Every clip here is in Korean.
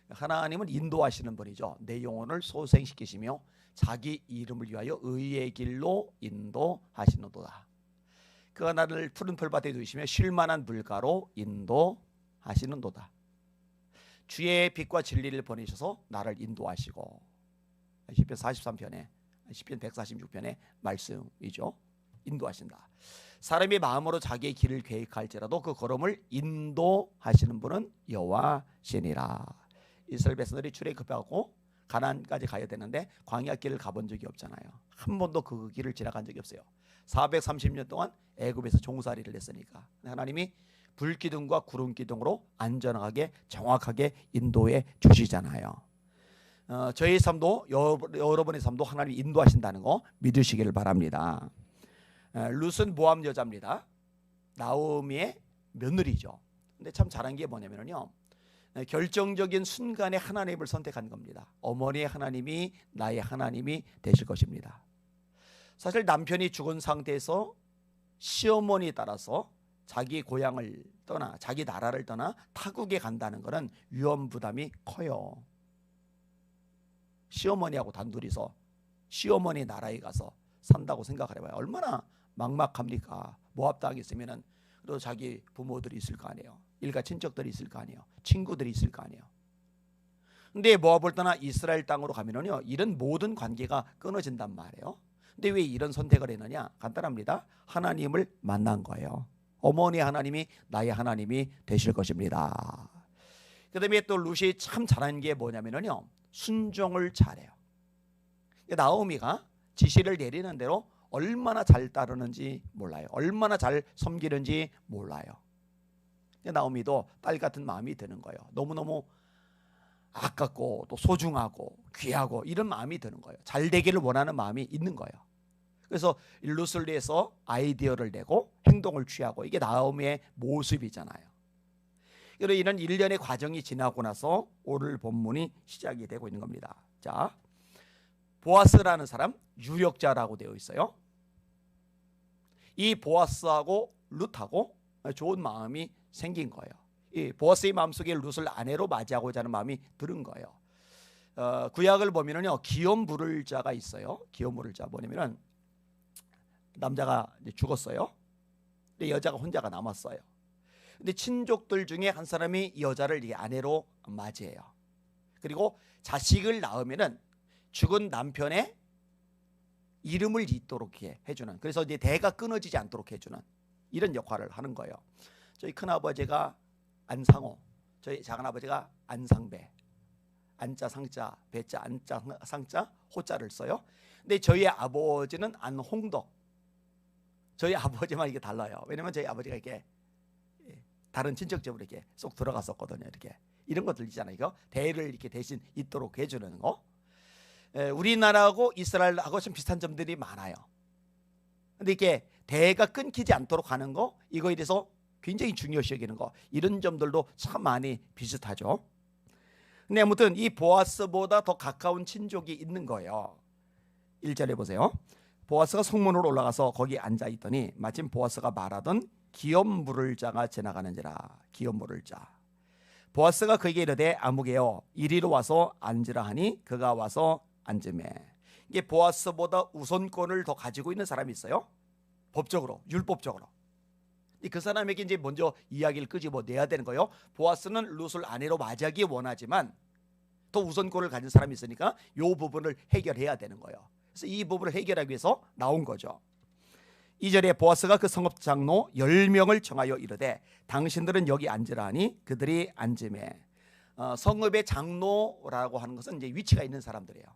하나님은 인도하시는 분이죠. 내 영혼을 소생시키시며 자기 이름을 위하여 의의 길로 인도하시는도다. 그가 나를 푸른 풀밭에 두시며 쉴만한 물가로 인도하시는도다. 주의 빛과 진리를 보내셔서 나를 인도하시고. 시편 43편에 시편 146편의 말씀이죠. 인도하신다. 사람이 마음으로 자기의 길을 계획할지라도 그 걸음을 인도하시는 분은 여호와시니라. 이스라엘 백성들이 출애굽하고 가나안까지 가야 되는데 광야길을 가본 적이 없잖아요. 한 번도 그 길을 지나간 적이 없어요. 430년 동안 애굽에서 종살이를 했으니까 하나님이 불기둥과 구름기둥으로 안전하게 정확하게 인도해 주시잖아요. 저희 삶도 여러분의 삶도 하나님이 인도하신다는 거 믿으시기를 바랍니다. 룻은 모압 여자입니다. 나오미의 며느리죠. 근데 참 잘한 게 뭐냐면요, 결정적인 순간에 하나님을 선택한 겁니다. 어머니의 하나님이 나의 하나님이 되실 것입니다. 사실 남편이 죽은 상태에서 시어머니에 따라서 자기 고향을 떠나 자기 나라를 떠나 타국에 간다는 것은 위험 부담이 커요. 시어머니하고 단둘이서 시어머니 나라에 가서 산다고 생각을 해봐요. 얼마나 막막합니까? 모압 땅에 있으면은 또 자기 부모들이 있을 거 아니에요. 일가 친척들이 있을 거 아니에요. 친구들이 있을 거 아니에요. 근데 모압을 떠나 이스라엘 땅으로 가면은요, 이런 모든 관계가 끊어진단 말이에요. 근데 왜 이런 선택을 했느냐? 간단합니다. 하나님을 만난 거예요. 어머니 하나님이 나의 하나님이 되실 것입니다. 그 다음에 또 룻이 참 잘하는 게 뭐냐면요, 순종을 잘해요. 나오미가 지시를 내리는 대로 얼마나 잘 따르는지 몰라요. 얼마나 잘 섬기는지 몰라요. 나오미도 딸 같은 마음이 드는 거예요. 너무너무 아깝고 또 소중하고 귀하고 이런 마음이 드는 거예요. 잘 되기를 원하는 마음이 있는 거예요. 그래서 룻을 위해서 아이디어를 내고 행동을 취하고, 이게 나오미의 모습이잖아요. 그래서 이런 일련의 과정이 지나고 나서 오늘 본문이 시작이 되고 있는 겁니다. 자, 보아스라는 사람 유력자라고 되어 있어요. 이 보아스하고 룻하고 좋은 마음이 생긴 거예요. 이 보아스의 마음속에 룻을 아내로 맞이하고자 하는 마음이 들은 거예요. 구약을 보면은요, 기업 물을 자가 있어요. 기업 물을 자 뭐냐면은 남자가 이제 죽었어요. 근데 여자가 혼자가 남았어요. 근데 친족들 중에 한 사람이 이 여자를 이 아내로 맞이해요. 그리고 자식을 낳으면은 죽은 남편의 이름을 잇도록 해주는, 그래서 이제 대가 끊어지지 않도록 해주는 이런 역할을 하는 거예요. 저희 큰아버지가 안상호, 저희 작은아버지가 안상배, 안자 상자 배자 안자 상자 호자를 써요. 근데 저희 아버지는 안홍덕. 저희 아버지만 이게 달라요. 왜냐면 저희 아버지가 이렇게 다른 친척집으로 이렇게 쏙 들어갔었거든요. 이렇게 이런 것들 있잖아요. 이거 대를 이렇게 대신 잇도록 해주는 거. 우리나라하고 이스라엘하고 좀 비슷한 점들이 많아요. 근데 이게 대가 끊기지 않도록 하는 거, 이거에 대해서 굉장히 중요시 여기는 거, 이런 점들도 참 많이 비슷하죠. 근데 아무튼 이 보아스보다 더 가까운 친족이 있는 거예요. 1절에 보세요. 보아스가 성문으로 올라가서 거기 앉아 있더니 마침 보아스가 말하던 기업 물을 자가 지나가는지라. 기업 물을 자. 보아스가 그에게 이르되 아무개여 이리로 와서 앉으라 하니 그가 와서 앉으매. 이게 보아스보다 우선권을 더 가지고 있는 사람이 있어요. 법적으로, 율법적으로. 그 사람에게 이제 먼저 이야기를 끄집어내야 되는 거예요. 보아스는 룻을 아내로 맞이하기 원하지만 더 우선권을 가진 사람이 있으니까 이 부분을 해결해야 되는 거예요. 그래서 이 부분을 해결하기 위해서 나온 거죠. 2절에 보아스가 그 성읍 장로 10명을 청하여 이르되 당신들은 여기 앉으라 하니 그들이 앉으매. 성읍의 장로라고 하는 것은 이제 위치가 있는 사람들이에요.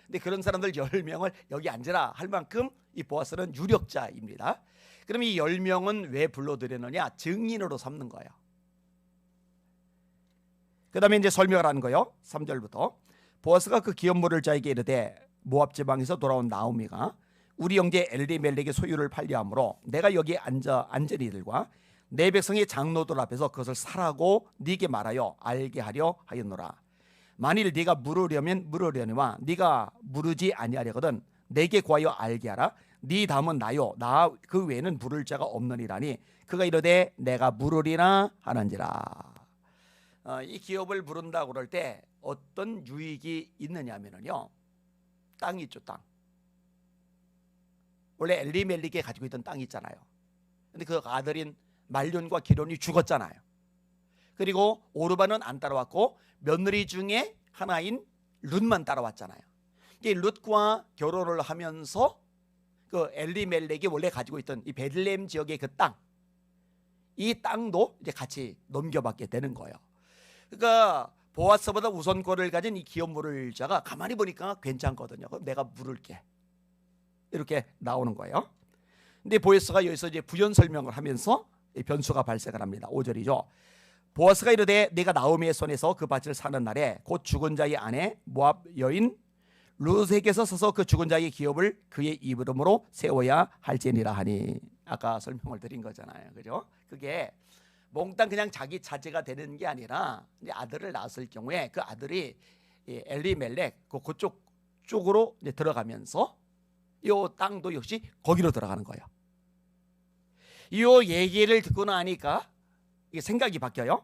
근데 그런 사람들 10명을 여기 앉으라 할 만큼 이 보아스는 유력자입니다. 그럼 이 10명은 왜 불러들였느냐? 증인으로 삼는 거예요. 그 다음에 이제 설명을 하는 거예요. 3절부터. 보아스가 그 기업 물을 자에게 이르되 모압 지방에서 돌아온 나오미가 우리 형제 엘리멜렉의 소유를 팔려함으로 내가 여기 앉은 이들과 내 백성의 장로들 앞에서 그것을 사라고 네게 말하여 알게 하려 하였노라. 만일 네가 물으려면 물으려니와 네가 물으지 아니하려거든 내게 구하여 알게 하라. 네 다음은 나요 나 그 외에는 물을 자가 없느니라니 그가 이르되 내가 물으리라 하는지라. 이 기업을 부른다고 그럴 때 어떤 유익이 있느냐면요, 땅이 있죠. 땅. 원래 엘리멜렉이 가지고 있던 땅이 있잖아요. 근데 그 아들인 말론과 기론이 죽었잖아요. 그리고 오르반은 안 따라왔고 며느리 중에 하나인 룻만 따라왔잖아요. 이 룻과 결혼을 하면서 그 엘리멜렉이 원래 가지고 있던 이 베들레헴 지역의 그 땅, 이 땅도 이제 같이 넘겨받게 되는 거예요. 그러니까 보아스보다 우선권을 가진 이 기업 물을 자가 가만히 보니까 괜찮거든요. 그럼 내가 물을게, 이렇게 나오는 거예요. 근데 보아스가 여기서 이제 부연 설명을 하면서 변수가 발생을 합니다. 5절이죠. 보아스가 이르되 내가 나오미의 손에서 그 밭을 사는 날에 곧 죽은 자의 아내 모압 여인 룻에게서 서서 그 죽은 자의 기업을 그의 이름으로 세워야 할지니라 하니, 아까 설명을 드린 거잖아요. 그죠? 그게 몽땅 그냥 자기 자제가 되는 게 아니라 이제 아들을 낳았을 경우에 그 아들이 엘리멜렉 그쪽 쪽으로 이제 들어가면서 이 땅도 역시 거기로 들어가는 거예요. 이 얘기를 듣고 나니까 이게 생각이 바뀌어요.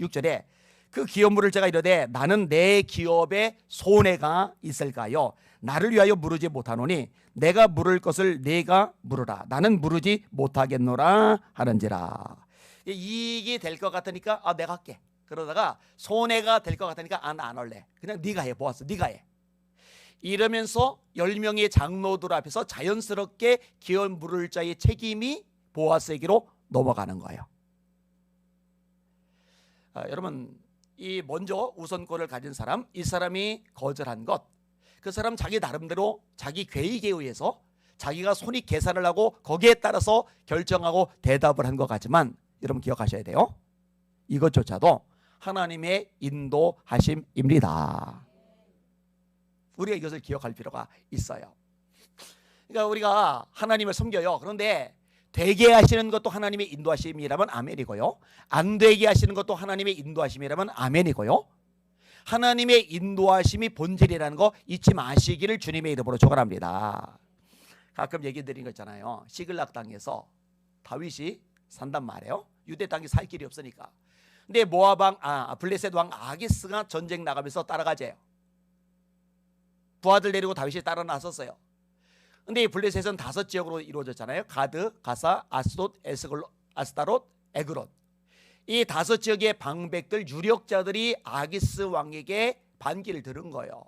6절에 그 기업 물을 자가 이르되 나는 내 기업에 손해가 있을까요? 나를 위하여 물으지 못하노니 내가 물을 것을 내가 물으라. 나는 물으지 못하겠노라 하는지라. 이익이 될 것 같으니까 내가 할게. 그러다가 손해가 될 것 같으니까 나 안 할래. 그냥 네가 해. 보았어. 네가 해. 이러면서 10명의 장로들 앞에서 자연스럽게 기업 물을 자의 책임이 보아스에게로 넘어가는 거예요. 여러분, 이 먼저 우선권을 가진 사람, 이 사람이 거절한 것, 그 사람 자기 나름대로 자기 계획에 의해서 자기가 손익 계산을 하고 거기에 따라서 결정하고 대답을 한 것 같지만, 여러분 기억하셔야 돼요. 이것조차도 하나님의 인도하심입니다. 우리가 이것을 기억할 필요가 있어요. 그러니까 우리가 하나님을 섬겨요. 그런데 되게 하시는 것도 하나님의 인도하심이라면 아멘이고요, 안 되게 하시는 것도 하나님의 인도하심이라면 아멘이고요, 하나님의 인도하심이 본질이라는 거 잊지 마시기를 주님의 이름으로 축원합니다. 가끔 얘기 드린 거 있잖아요. 시글락 땅에서 다윗이 산단 말이에요. 유대 땅에 살 길이 없으니까. 근데 모압 왕 블레셋 왕 아기스가 전쟁 나가면서 따라가재요. 부하들 데리고 다윗이 따라 나섰어요. 근데 이 블레셋은 5지역으로 이루어졌잖아요. 가드, 가사, 아스돗, 아스타롯, 에그론. 이 5지역의 방백들, 유력자들이 아기스 왕에게 반기를 들은 거예요.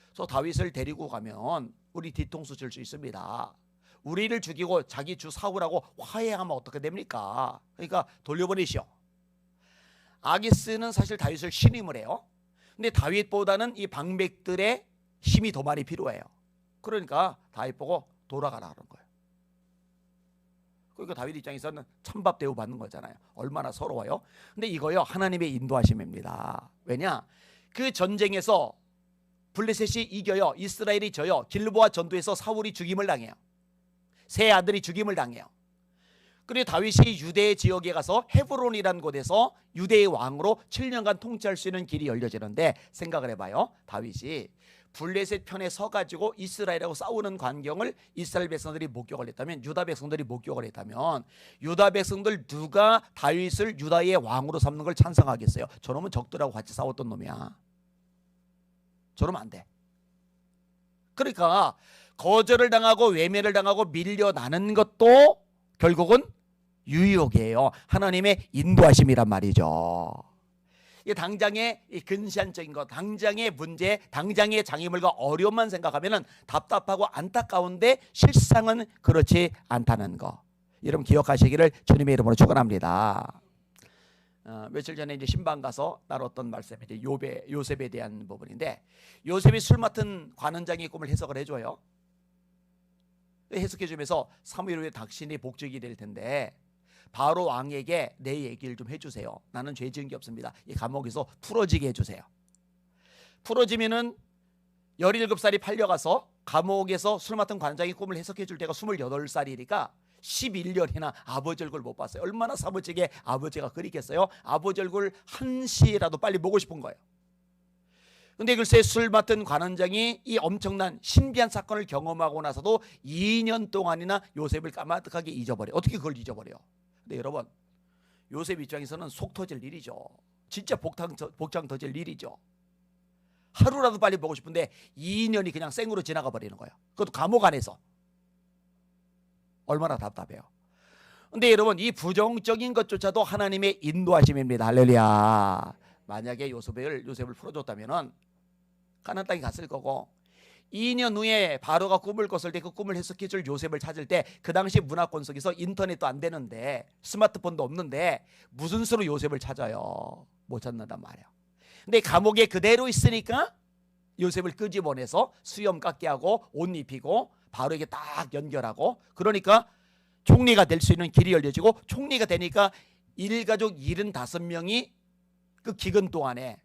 그래서 다윗을 데리고 가면 우리 뒤통수 칠 수 있습니다. 우리를 죽이고 자기 주 사울하고 화해하면 어떻게 됩니까? 그러니까 돌려보내시오. 아기스는 사실 다윗을 신임을 해요. 근데 다윗보다는 이 방백들의 힘이 더 많이 필요해요. 그러니까 다윗 보고 돌아가라 하는 거예요. 그러니까 다윗 입장에서는 찬밥 대우 받는 거잖아요. 얼마나 서러워요. 근데 이거요, 하나님의 인도하심입니다. 왜냐? 그 전쟁에서 블레셋이 이겨요. 이스라엘이 져요. 길보아 전투에서 사울이 죽임을 당해요. 세 아들이 죽임을 당해요. 그리고 다윗이 유대 지역에 가서 헤브론이라는 곳에서 유대의 왕으로 7년간 통치할 수 있는 길이 열려지는데, 생각을 해봐요. 다윗이 블레셋 편에 서가지고 이스라엘하고 싸우는 광경을 이스라엘 백성들이 목격을 했다면, 유다 백성들이 목격을 했다면, 유다 백성들 누가 다윗을 유다의 왕으로 삼는 걸 찬성하겠어요? 저놈은 적들하고 같이 싸웠던 놈이야. 저러면 안 돼. 그러니까 거절을 당하고 외면을 당하고 밀려나는 것도 결국은 유혹이에요. 하나님의 인도하심이란 말이죠. 이 당장의 근시안적인 것, 당장의 문제, 당장의 장애물과 어려움만 생각하면 답답하고 안타까운데 실상은 그렇지 않다는 거, 여러분 기억하시기를 주님의 이름으로 축원합니다. 며칠 전에 이제 신방 가서 나눴던 말씀이 이제 요셉에 대한 부분인데, 요셉이 술 맡은 관원장의 꿈을 해석을 해줘요. 해석해주면서 사무엘 후에 당신이 복직이 될 텐데 바로 왕에게 내 얘기를 좀 해주세요. 나는 죄 지은 게 없습니다. 이 감옥에서 풀어지게 해주세요. 풀어지면은 17살이 팔려가서 감옥에서 술 맡은 관장의 꿈을 해석해줄 때가 28살이니까 11년이나 아버지 얼굴 못 봤어요. 얼마나 사무직에 아버지가 그리겠어요. 아버지 얼굴 한시라도 빨리 보고 싶은 거예요. 근데 글쎄 술 맡은 관원장이 이 엄청난 신비한 사건을 경험하고 나서도 2년 동안이나 요셉을 까마득하게 잊어버려. 어떻게 그걸 잊어버려? 근데 여러분, 요셉 입장에서는 속 터질 일이죠. 진짜 복장 터질 일이죠. 하루라도 빨리 보고 싶은데 2년이 그냥 생으로 지나가 버리는 거예요. 그것도 감옥 안에서. 얼마나 답답해요. 근데 여러분, 이 부정적인 것조차도 하나님의 인도하심입니다. 할렐루야. 만약에 요셉을 풀어줬다면은 가나안 땅에 갔을 거고, 2년 후에 바로가 꿈을 꿨을 때 그 꿈을 해석해줄 요셉을 찾을 때, 그 당시 문화권 속에서 인터넷도 안 되는데 스마트폰도 없는데 무슨 수로 요셉을 찾아요? 못 찾는단 말이에요. 근데 감옥에 그대로 있으니까 요셉을 끄집어내서 수염 깎게 하고 옷 입히고 바로에게 딱 연결하고, 그러니까 총리가 될 수 있는 길이 열려지고, 총리가 되니까 일가족 75명이 그 기근 동안에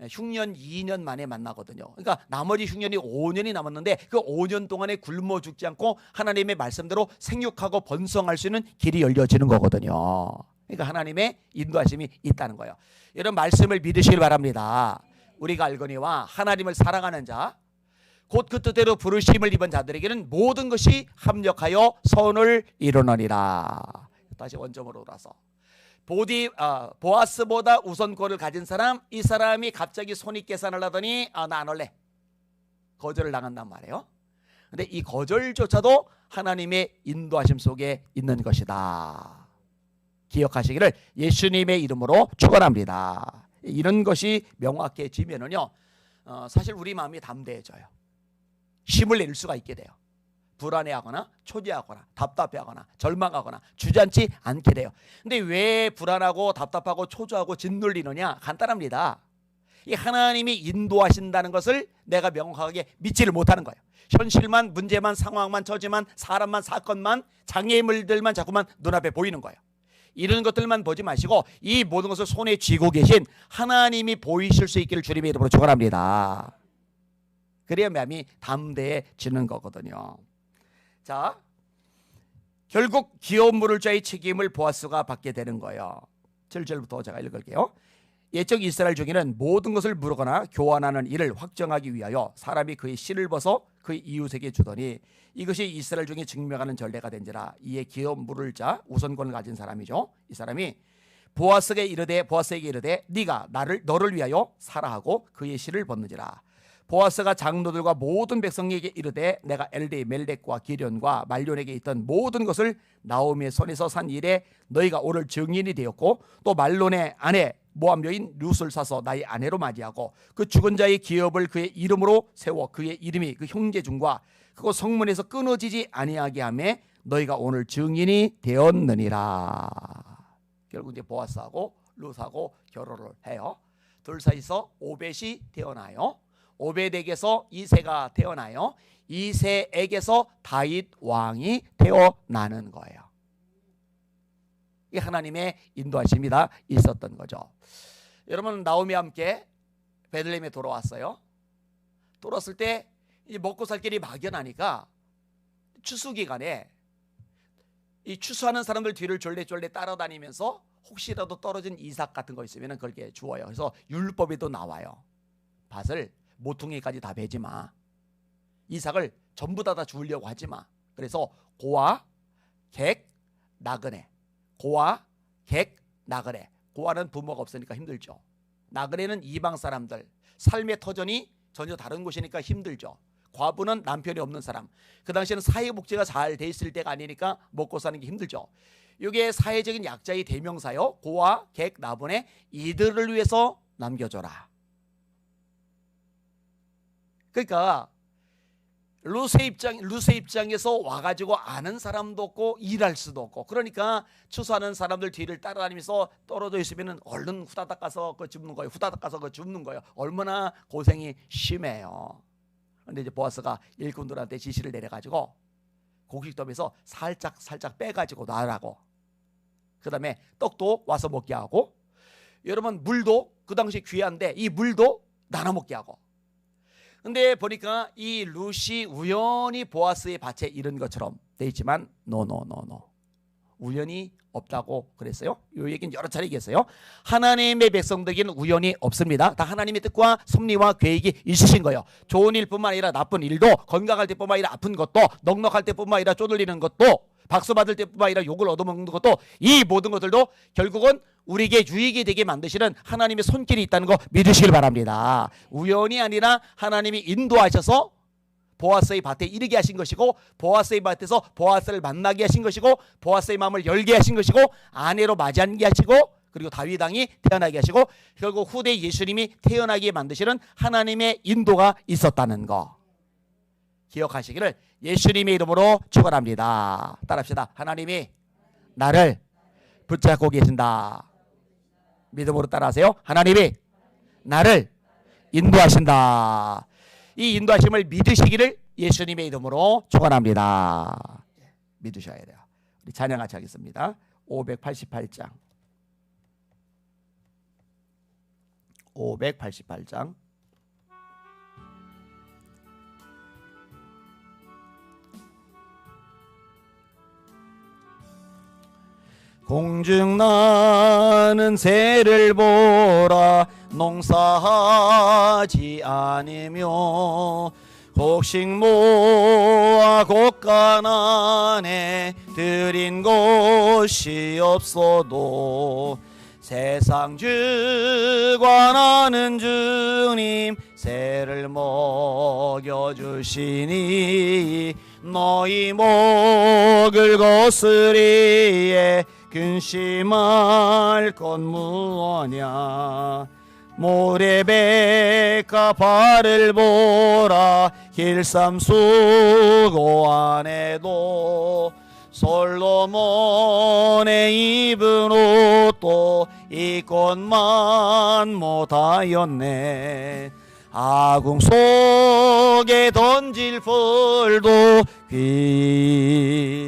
흉년 2년 만에 만나거든요. 그러니까 나머지 흉년이 5년이 남았는데 그 5년 동안에 굶어 죽지 않고 하나님의 말씀대로 생육하고 번성할 수 있는 길이 열려지는 거거든요. 그러니까 하나님의 인도하심이 있다는 거예요. 이런 말씀을 믿으시길 바랍니다. 우리가 알거니와 하나님을 사랑하는 자, 곧 그 뜻대로 부르심을 입은 자들에게는 모든 것이 합력하여 선을 이루느니라. 다시 원점으로 돌아서, 보아스보다 우선권을 가진 사람, 이 사람이 갑자기 손익 계산을 하더니 나 안 할래, 거절을 당한단 말이에요. 근데 이 거절조차도 하나님의 인도하심 속에 있는 것이다. 기억하시기를 예수님의 이름으로 축원합니다. 이런 것이 명확해지면은요, 사실 우리 마음이 담대해져요. 힘을 낼 수가 있게 돼요. 불안해하거나 초조하거나 답답해하거나 절망하거나 주저앉지 않게 돼요. 근데 왜 불안하고 답답하고 초조하고 짓눌리느냐? 간단합니다. 이 하나님이 인도하신다는 것을 내가 명확하게 믿지를 못하는 거예요. 현실만, 문제만, 상황만, 처지만, 사람만, 사건만, 장애물들만 자꾸만 눈앞에 보이는 거예요. 이런 것들만 보지 마시고 이 모든 것을 손에 쥐고 계신 하나님이 보이실 수 있기를 주님의 이름으로 축원합니다. 그래야 마음이 담대해지는 거거든요. 자, 결국 기업 물을 자의 책임을 보아스가 받게 되는 거예요. 7절부터 제가 읽을게요. 옛적 이스라엘 중에는 모든 것을 물거나 교환하는 일을 확정하기 위하여 사람이 그의 실을 벗어 그의 이웃에게 주더니 이것이 이스라엘 중에 증명하는 전례가 된지라. 이에 기업 물을 자, 우선권을 가진 사람이죠. 이 사람이 보아스에게 이르되 네가 너를 위하여 사라 하고 그의 실을 벗는지라. 보아스가 장로들과 모든 백성에게 이르되 내가 엘리 멜렉과 기련과 말론에게 있던 모든 것을 나오미의 손에서 산 일에 너희가 오늘 증인이 되었고, 또 말론의 아내 모압 여인 룻을 사서 나의 아내로 맞이하고 그 죽은 자의 기업을 그의 이름으로 세워 그의 이름이 그 형제 중과 그곳 성문에서 끊어지지 아니하게 하며 너희가 오늘 증인이 되었느니라. 결국 이제 보아스하고 룻하고 결혼을 해요. 둘 사이에서 오벳이 태어나요. 오벳에게서 이새가 태어나요. 이새에게서 다윗 왕이 태어나는 거예요. 이게 하나님의 인도하심이 다 있었던 거죠. 여러분, 나오미와 함께 베들레헴에 돌아왔어요. 돌아왔을 때 이제 먹고 살 길이 막연하니까 추수 기간에 이 추수하는 사람들 뒤를 졸래졸래 따라다니면서 혹시라도 떨어진 이삭 같은 거 있으면 그렇게 주어요. 그래서 율법에도 나와요. 밭을 모퉁이까지 다 베지 마. 이삭을 전부 다 주우려고 하지 마. 그래서 고아, 객, 나그네. 고아, 객, 나그네. 고아는 부모가 없으니까 힘들죠. 나그네는 이방 사람들, 삶의 터전이 전혀 다른 곳이니까 힘들죠. 과부는 남편이 없는 사람. 그 당시에는 사회복지가 잘 돼 있을 때가 아니니까 먹고 사는 게 힘들죠. 이게 사회적인 약자의 대명사요. 고아, 객, 나그네, 이들을 위해서 남겨줘라. 그러니까 룻의 입장에서 와가지고 아는 사람도 없고 일할 수도 없고, 그러니까 추수하는 사람들 뒤를 따라다니면서 떨어져 있으면 얼른 후다닥 가서 그 줍는 거예요. 후다닥 가서 그 줍는 거예요. 얼마나 고생이 심해요. 그런데 이제 보아스가 일꾼들한테 지시를 내려가지고 곡식더미에서 살짝 빼가지고 놔라고. 그 다음에 떡도 와서 먹게 하고, 여러분 물도 그 당시 귀한데 이 물도 나눠 먹게 하고. 근데 보니까 이 룻이 우연히 보아스의 밭에 이른 것처럼 돼 있지만 노 우연이 없다고 그랬어요. 이 얘기는 여러 차례 얘기했어요. 하나님의 백성들에게는 우연이 없습니다. 다 하나님의 뜻과 섭리와 계획이 있으신 거예요. 좋은 일뿐만 아니라 나쁜 일도, 건강할 때뿐만 아니라 아픈 것도, 넉넉할 때뿐만 아니라 쪼들리는 것도, 박수 받을 때뿐만 아니라 욕을 얻어먹는 것도, 이 모든 것들도 결국은 우리에게 유익이 되게 만드시는 하나님의 손길이 있다는 거 믿으시길 바랍니다. 우연이 아니라 하나님이 인도하셔서 보아스의 밭에 이르게 하신 것이고, 보아스의 밭에서 보아스를 만나게 하신 것이고, 보아스의 마음을 열게 하신 것이고, 아내로 맞이하게 하시고, 그리고 다윗 왕이 태어나게 하시고, 결국 후대 예수님이 태어나게 만드시는 하나님의 인도가 있었다는 거 기억하시기를 예수님의 이름으로 축원합니다. 따라합시다. 하나님이 나를 붙잡고 계신다. 믿음으로 따라하세요. 하나님이 나를 인도하신다. 이 인도하심을 믿으시기를 예수님의 이름으로 축원합니다. 믿으셔야 돼요. 우리 찬양 같이 하겠습니다. 588장 588장 공중 나는 새를 보라. 농사하지 않으며 곡식 모아 곳간안에 들인 곳이 없어도 세상 주관하는 주님 새를 먹여주시니 너희 먹을 것으리에 근심할 것 무엇냐. 모래백과 발을 보라. 길쌈 수고 안에도 솔로몬의 입은 옷도 이것만 못하였네. 아궁 속에 던질 풀도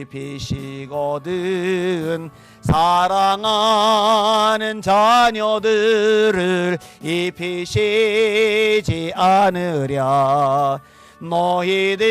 귀피시거든. 사랑하는 자녀들을 입히시지 않으랴. 너희들은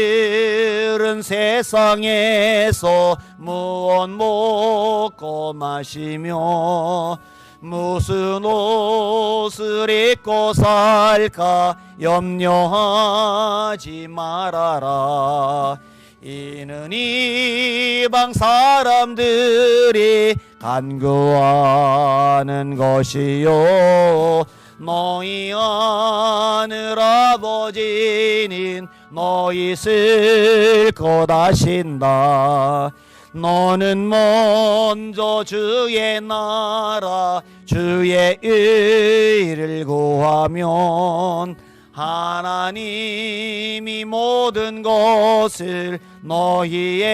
세상에서 무엇 먹고 마시며 무슨 옷을 입고 살까 염려하지 말아라. 이는 이방 사람들이 간구하는 것이요 너희 하늘 아버지는 너희 쓸 것 아신다. 너는 먼저 주의 나라 주의 의를 구하면 하나님이 모든 것을 너희에게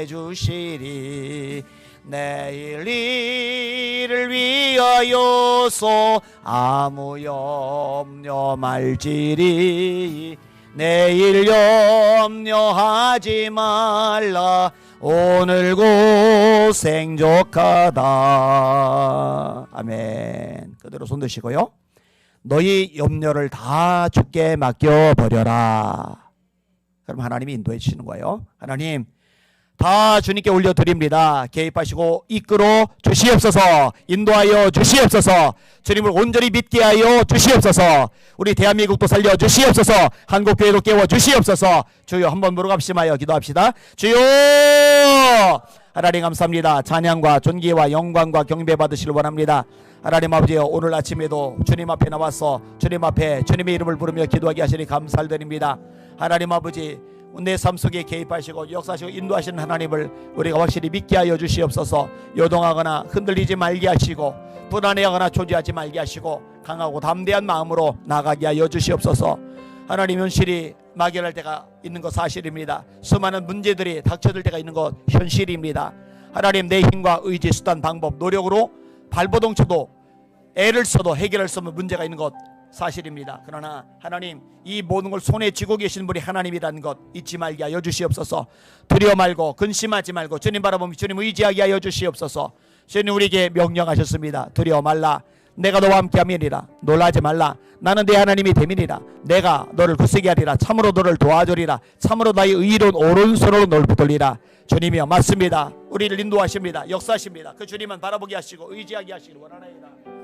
주시리. 내일 일을 위하여서 아무 염려 말지니 내일 염려하지 말라. 오늘 고생 족하다. 아멘. 그대로 손 드시고요. 너희 염려를 다 주께 맡겨버려라. 그럼 하나님이 인도해 주시는 거예요. 하나님 다 주님께 올려드립니다. 개입하시고 이끌어 주시옵소서. 인도하여 주시옵소서. 주님을 온전히 믿게 하여 주시옵소서. 우리 대한민국도 살려 주시옵소서. 한국교회도 깨워 주시옵소서. 주여 한번 물어갑시마여 기도합시다. 주여 하나님 감사합니다. 찬양과 존귀와 영광과 경배 받으시길 원합니다. 하나님 아버지여 오늘 아침에도 주님 앞에 나와서 주님 앞에 주님의 이름을 부르며 기도하게 하시니 감사를 드립니다. 하나님 아버지 내 삶 속에 개입하시고 역사하시고 인도하시는 하나님을 우리가 확실히 믿게 하여 주시옵소서. 요동하거나 흔들리지 말게 하시고 불안해하거나 초조하지 말게 하시고 강하고 담대한 마음으로 나가게 하여 주시옵소서. 하나님 현실이 막연할 때가 있는 것 사실입니다. 수많은 문제들이 닥쳐들 때가 있는 것 현실입니다. 하나님 내 힘과 의지 수단 방법 노력으로 발버둥 쳐도 애를 써도 해결할 수 없는 문제가 있는 것 사실입니다. 그러나 하나님 이 모든 걸 손에 쥐고 계신 분이 하나님이라는 것 잊지 말게 하여 주시옵소서. 두려워 말고 근심하지 말고 주님 바라보며 주님 의지하게 하여 주시옵소서. 주님 우리에게 명령하셨습니다. 두려워 말라. 내가 너와 함께 함이니라. 놀라지 말라. 나는 내 하나님이 됨이니라. 내가 너를 굳세게 하리라. 참으로 너를 도와주리라. 참으로 나의 의로운 오른손으로 너를 붙들리라. 주님이여 맞습니다. 우리를 인도하십니다. 역사하십니다. 그 주님만 바라보게 하시고 의지하게 하시길 원하나이다.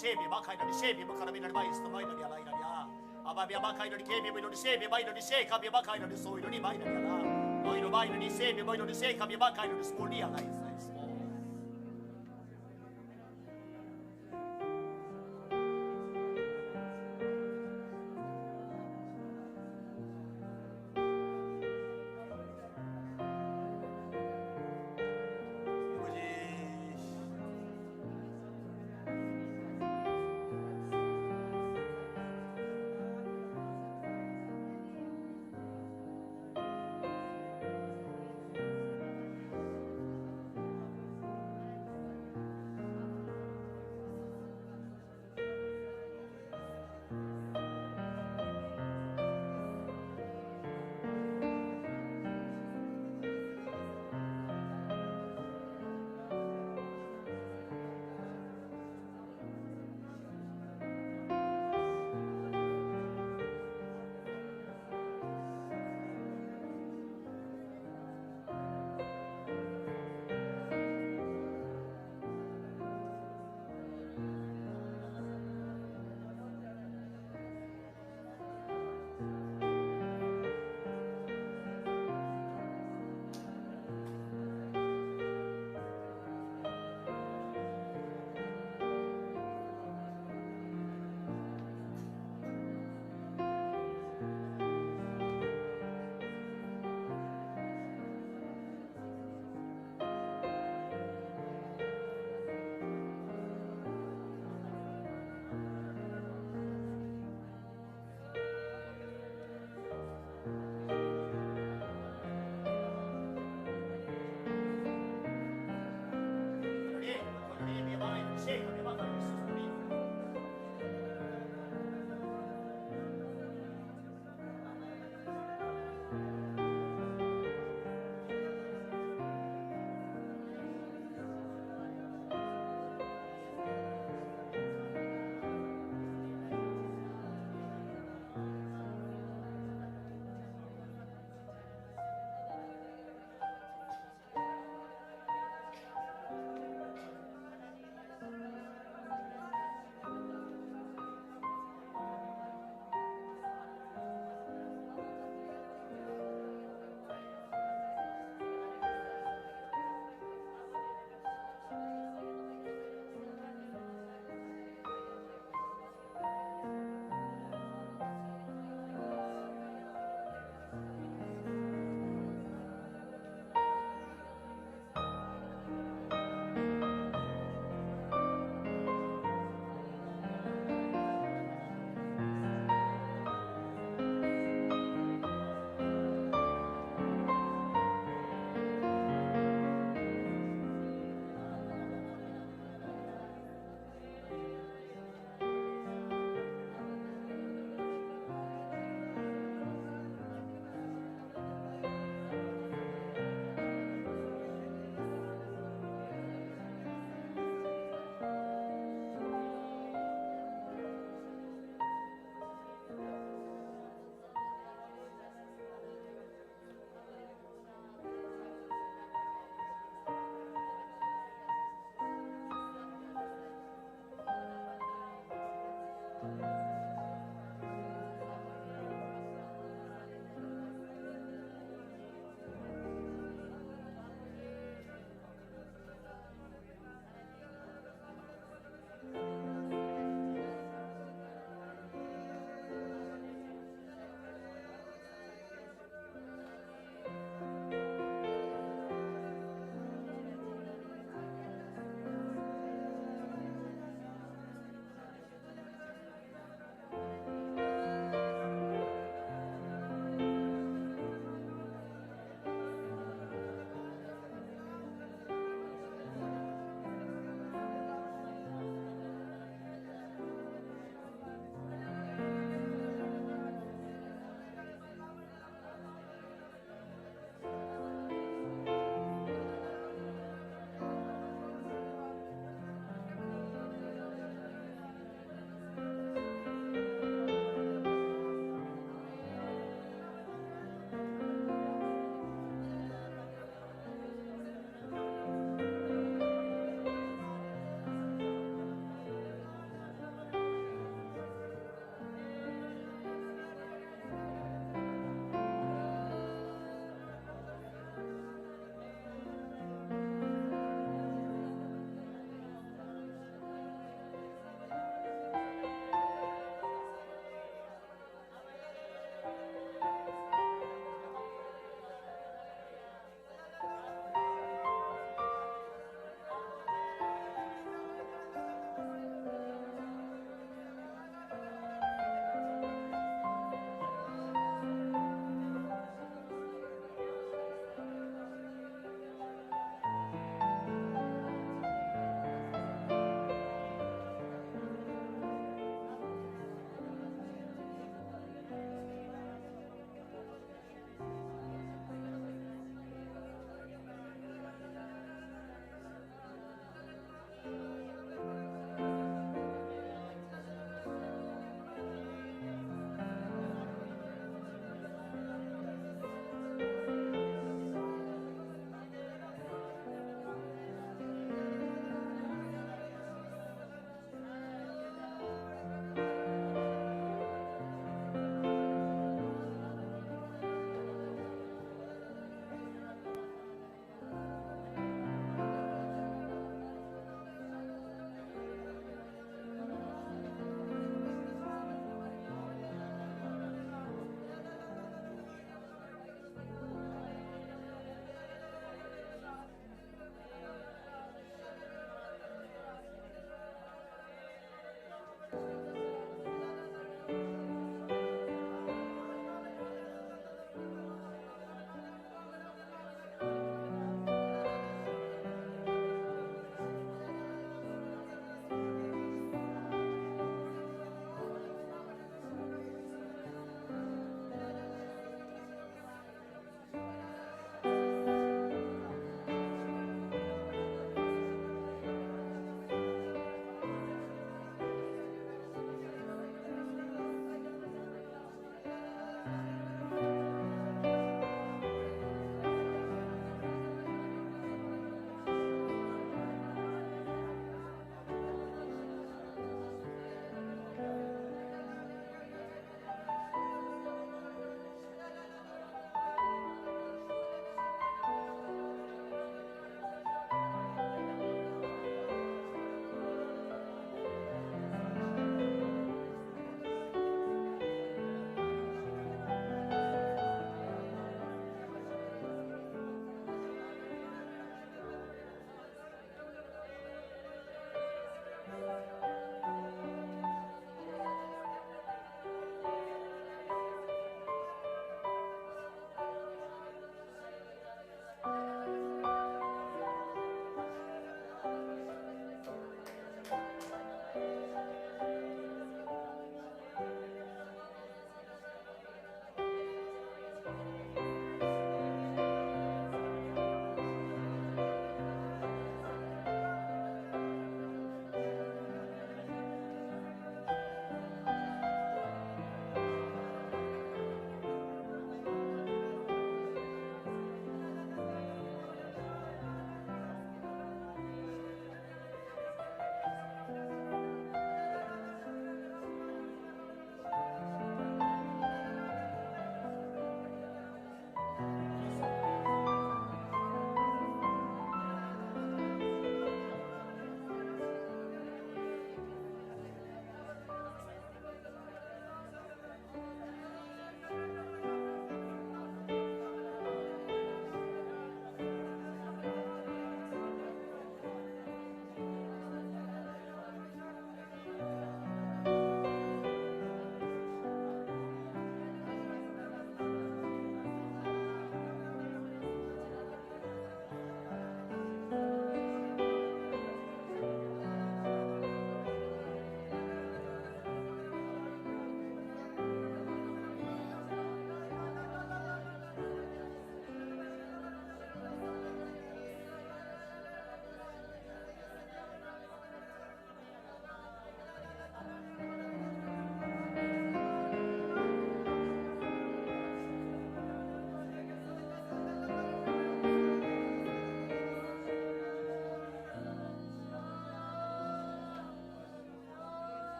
세비 마카이너리 세비 마카라비너리 마이스터 마이너리 알라이너리야 아바비아 마카이너리 케비 마이너리 세비 마이너리 세카비 마카이너리 소이너리 마이너리야 너이로 마이너리 세비 마이너리 세카비 마카이너리 스콜리 알라이스